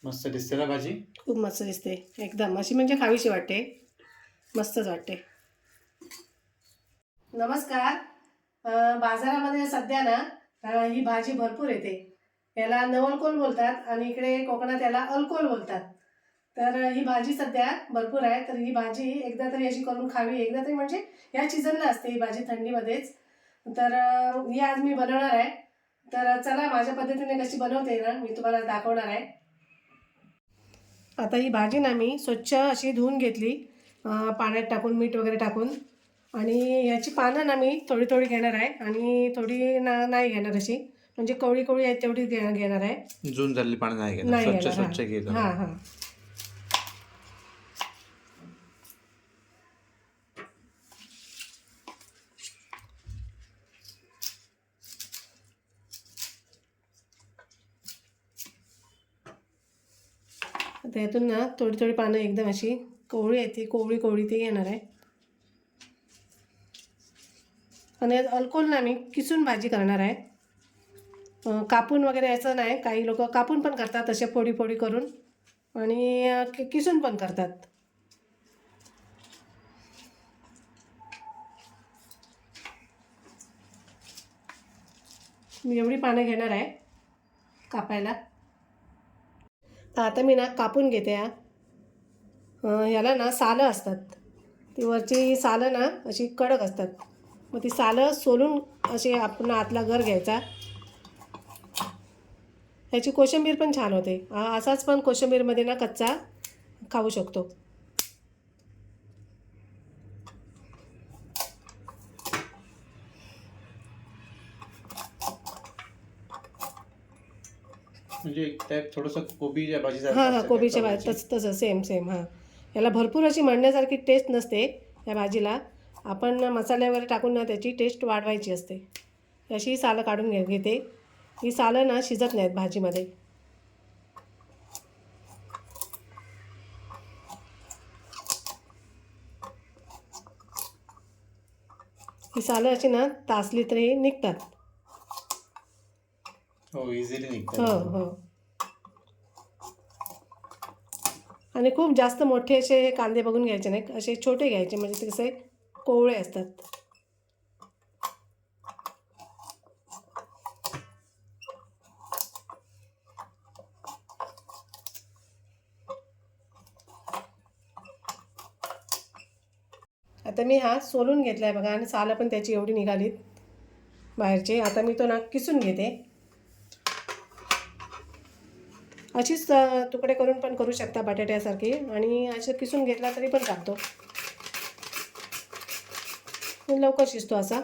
मस्त दिसते ना भाजी. खूप मस्त दिसते एकदम, अशी म्हणजे खावीशी वाटते, मस्तच वाटते. नमस्कार. बाजारामध्ये सध्या ना ही भाजी भरपूर येते. याला नवलकोल बोलतात आणि इकडे कोकणात याला अलकोल बोलतात. तर ही भाजी सध्या भरपूर आहे. तर ही भाजी एकदा तरी अशी करून खावी, एकदा तरी म्हणजे या सीझनला असते ही भाजी, थंडीमध्येच. तर ही आज मी बनवणार आहे. तर चला माझ्या पद्धतीने कशी बनवते ना मी तुम्हाला दाखवणार आहे. आता ही भाजी ना मी स्वच्छ अशी धुवून घेतली, पाण्यात टाकून, मीठ वगैरे टाकून. आणि याची पानं ना मी थोडी थोडी घेणार आहे आणि थोडी नाही घेणार, अशी म्हणजे कवळी कवळी आहे तेवढी घेणार आहे. जून झालेली पानं नाही घेणार, नाही स्वच्छ घेणार. स्वच्छ घे हां जरा. हां हां. आता यातून ना थोडी थोडी पानं एकदम अशी कोवळी आहे, ती कोवळी कोवळी ती घेणार आहे. आणि अल्कोहोल ना मी किसून भाजी करणार आहे, कापून वगैरे याचं नाही. काही लोक कापून पण करतात अशा फोडी फोडी करून, आणि किसून पण करतात. मी एवढी पानं घेणार आहे कापायला. तर आता मी ना कापून घेते. याला ना सालं असतात, ती वरची सालं ना अशी कडक असतात. मग ती सालं सोलून अशी आपण आतला गर घ्यायचा. ह्याची कोशिंबीर पण छान होते. असाच पण कोशिंबीरमध्ये ना कच्चा खाऊ शकतो. म्हणजे त्यात थोडंसं कोबीच्या भाजीसारखं हां हां, असतं काय कोबीच्या कवळीची? तसं सेम सेम. हां, याला भरपूर अशी म्हणण्यासारखी टेस्ट नसते या भाजीला. आपण मसाले वगैरे टाकून ना त्याची टेस्ट वाढवायची असते. अशी सालं काढून घेते. ही सालं ना शिजत नाहीत भाजीमध्ये. ही सालं अशी ना तासली तरी निघतात. हो, इझिली हो निघतात. हो. आणि खूप जास्त मोठे असे कांदे बघून घ्यायचे नाही, असे छोटे घ्यायचे, म्हणजे ते कसे कोवळे असतात. आता मी हा सोलून घेतला आहे बघा, आणि सालं पण त्याची एवढी निघालीत बाहेरचे. आता मी तो ना किसून घेते. अशीच तुकडे करून पण करू शकता बटाट्यासारखी, आणि असं किसून घेतला तरी पण चालतो, लवकर शिजतो असा.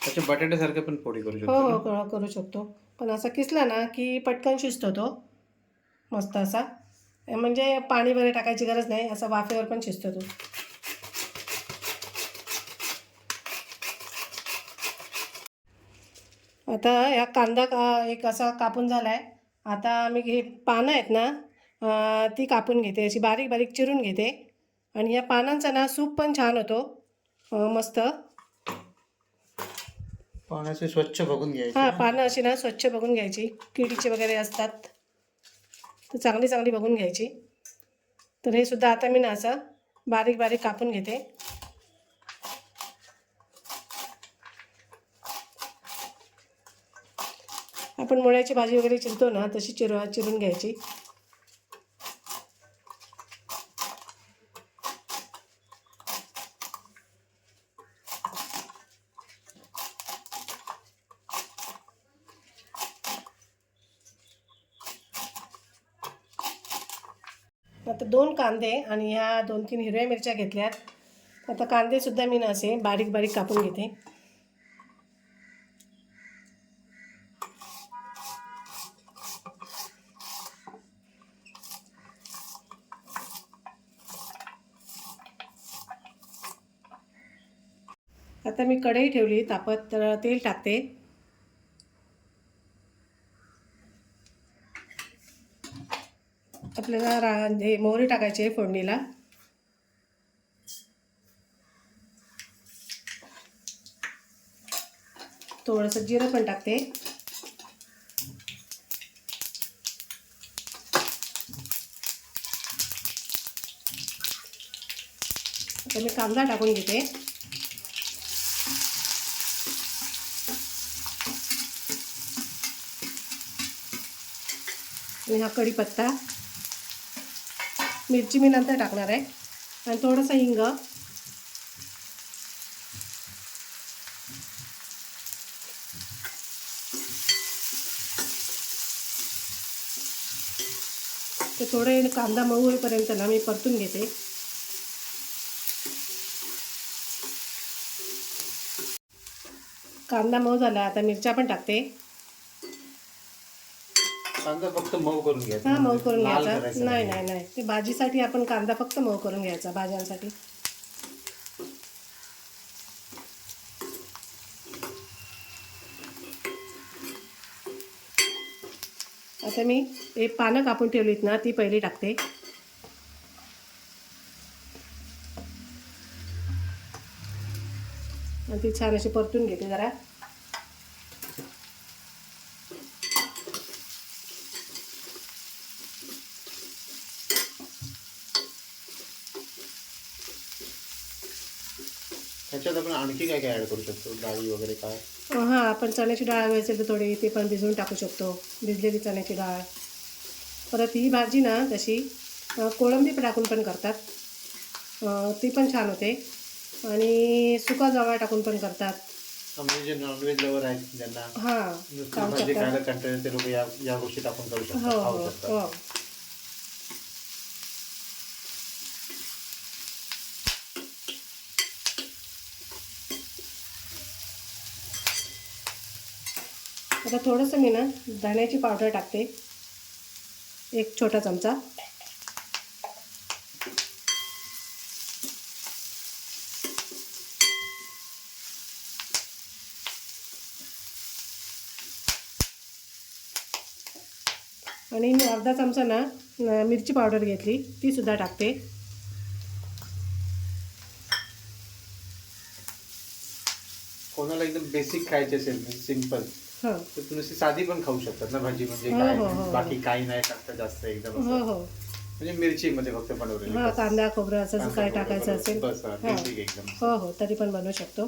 त्याच्या बटाट्यासारखं पण फोडी करू हो शकतो ना? हो, करू शकतो. पण असा किसला ना की पटकन शिजतो तो मस्त असा. म्हणजे पाणी वगैरे टाकायची गरज नाही, असा वाफेवर पण शिजतो तो. आता या कांदा एक असा कापून झाला आहे. आता मी हे पानं आहेत ना, ती कापून घेते, अशी बारीक बारीक चिरून घेते. आणि या पानांचा ना सूप पण छान होतो, मस्त. पाण्याचे स्वच्छ बघून घ्यायचे हां, ना? पानं अशी ना स्वच्छ बघून घ्यायची, किडीचे वगैरे असतात तर चांगली चांगली बघून घ्यायची. तर हे सुद्धा आता मी ना असं बारीक बारीक कापून घेते. आपण मुळ्याची भाजी वगैरे चिरतो ना तशी चिरून घ्यायची. आता 2 कांदे आणि ह्या 2-3 हिरव्या मिरच्या घेतल्यात. आता कांदेसुद्धा मी ना असे बारीक बारीक कापून घेते. आता मी कढई ठेवली तापत, तर तेल टाकते. आपल्याला हे मोहरी टाकायची आहे फोडणीला. थोडंसं जिरं पण टाकते. आता मी कांदा टाकून घेते. आणि हा कढीपत्ता, मिरची मी नंतर टाकणार आहे, आणि थोडंसं हिंग. ते थोडे कांदा मऊ होईपर्यंत ना मी परतून घेते. कांदा मऊ झाला, आता मिरच्या पण टाकते. कांदा फक्त मऊ करून घ्यायचा. हां, मऊ करून लाल घ्यायचा. करायचं नाही नाही नाही, ते भाजीसाठी आपण कांदा फक्त मऊ करून घ्यायचा, भाज्यांसाठी. आता मी हे पानं कापून ठेवलीत ना, ती पहिली टाकते. आणि ती छान अशी परतून घेते जरा. त्याच्यात आपण आणखी काय काय ऍड करू शकतो, डाळी वगैरे काय? हां, आपण चण्याची डाळ हवी असेल तर थोडी ती पण भिजवून टाकू शकतो, भिजलेली चण्याची डाळ. परत ही भाजी ना तशी कोळंबी टाकून पण करतात, ती पण छान होते. आणि सुका जवळ टाकून पण करतात. म्हणजे जे नॉनव्हेज लवर आहेत ज्यांना हां, नुसती खाऊ भाजी शकतात. खायला कंटाळले ते लोक या गोष्टी टाकून करू हो शकतात, खाऊ हो शकतात. हो. आता थोडंसं मी ना धण्याची पावडर टाकते, 1 छोटा चमचा. आणि मी अर्धा चमचा ना मिरची पावडर घेतली, ती सुद्धा टाकते. कोणाला एकदम बेसिक खायची असेल सिंपल, हो तर तुम्ही नुसती साधी पण खाऊ शकतात ना भाजी, म्हणजे हो काय हो हो. बाकी काही नाही टाकतं जास्त एकदम हो असं. हो. म्हणजे मिरची मध्ये फक्त बनवलेली हां, बस. कांदा खोबरं असं कांदा काय वगैरे टाकायचं बनवलं. असेल. बस हां. बेसिक एकदम. हो हो, तरी पण बनवू शकतो.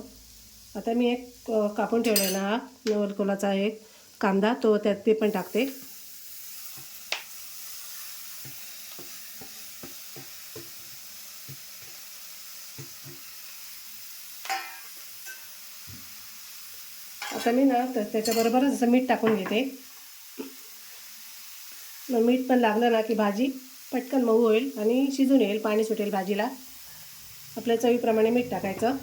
आता मी एक कापून ठेवलेला हा नवलकोलाचा एक कांदा, तो त्यात ते पण टाकते. आता मी ना त्याच्याबरोबरच असं मीठ टाकून घेते. मग मीठ पण लागलं ना की भाजी पटकन मऊ होईल आणि शिजून येईल, पाणी सुटेल भाजीला. आपल्या चवीप्रमाणे मीठ टाकायचं.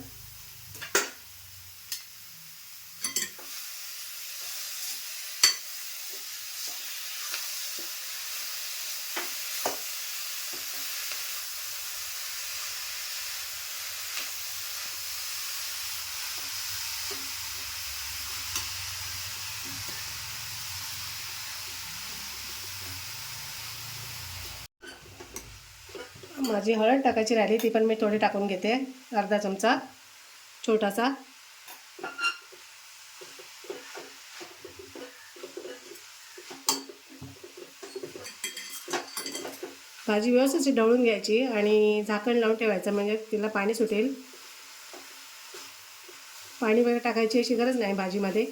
माझी हळद टाकायची राहिली, ती पण मी थोडी टाकून घेते, अर्धा चमचा छोटासा. भाजी व्यवस्थित ढवळून घ्यायची आणि झाकण लावून ठेवायचं, म्हणजे तिला पाणी सुटेल. पाणी वगैरे टाकायची अशी गरज नाही भाजीमध्ये.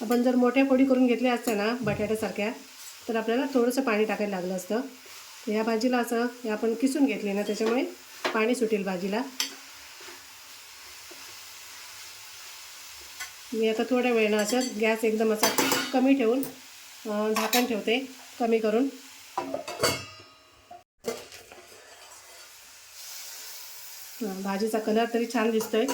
आपण जर मोठ्या फोडी करून घेतल्या असत्या ना बटाट्यासारख्या, तर आपल्याला थोडंसं पाणी टाकायला लागलं असतं. या भाजीला असं आपण किसून घेतली ना, त्याच्यामुळे पाणी सुटेल भाजीला. मी आता थोड्या वेळानं असं गॅस एकदम असा कमी ठेवून झाकण ठेवते, कमी करून. भाजीचा कलर तरी छान दिसतोय.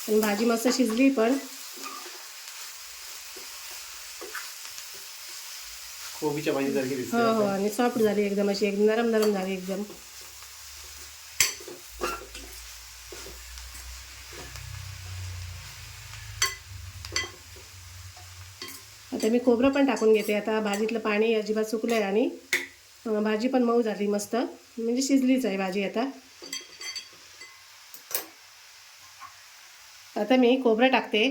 आणि भाजी मस्त शिजली पण. कोबीच्या भाजीसारखी दिसते. हो हो, आणि सॉफ्ट झाली एकदम, अशी एकदम नरम नरम झाली एकदम. आता मी खोबरं पण टाकून घेते. आता भाजीतलं पाणी अजिबात सुकलं आहे आणि भाजी पण मऊ झाली मस्त, म्हणजे शिजलीच आहे भाजी आता. आता मी खोबरं टाकते.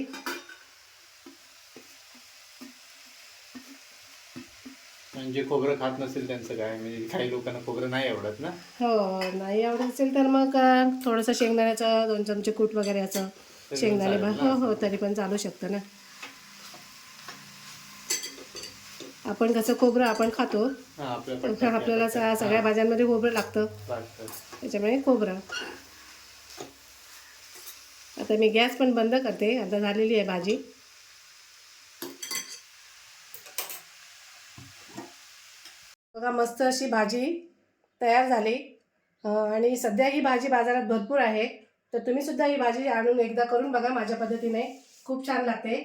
म्हणजे खोबरं खात नसेल त्यांचं काय, म्हणजे काही लोकांना खोबरं नाही आवडत ना. हो, नाही आवडत असेल तर मग थोडंसं शेंगदाण्याचं 2 चमचे कूट वगैरे असं तरी पण शेंगदाणे चालेल ना हो हो असं. तरी पण चालू शकतं ना. आपण कसं खोबरं आपण खातो, हा आपल्या पटकन आपल्याला पटकन सगळ्या हा भाज्यांमध्ये खोबरं लागतं, लागतं. त्याच्यामुळे खोबरं. आता मी गॅस पण बंद करते. आता झालेली आहे भाजी. बघा मस्त अशी भाजी तयार झाली. आणि सध्या ही भाजी बाजारात भरपूर आहे, तर तुम्ही सुद्धा ही भाजी आणून एकदा करून बघा माझ्या पद्धतीने. खूप छान लागते.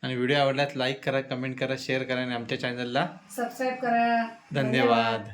आणि व्हिडिओ आवडल्यास लाईक करा, कमेंट करा, शेअर करा आणि आमच्या चॅनलला सबस्क्राईब करा. धन्यवाद.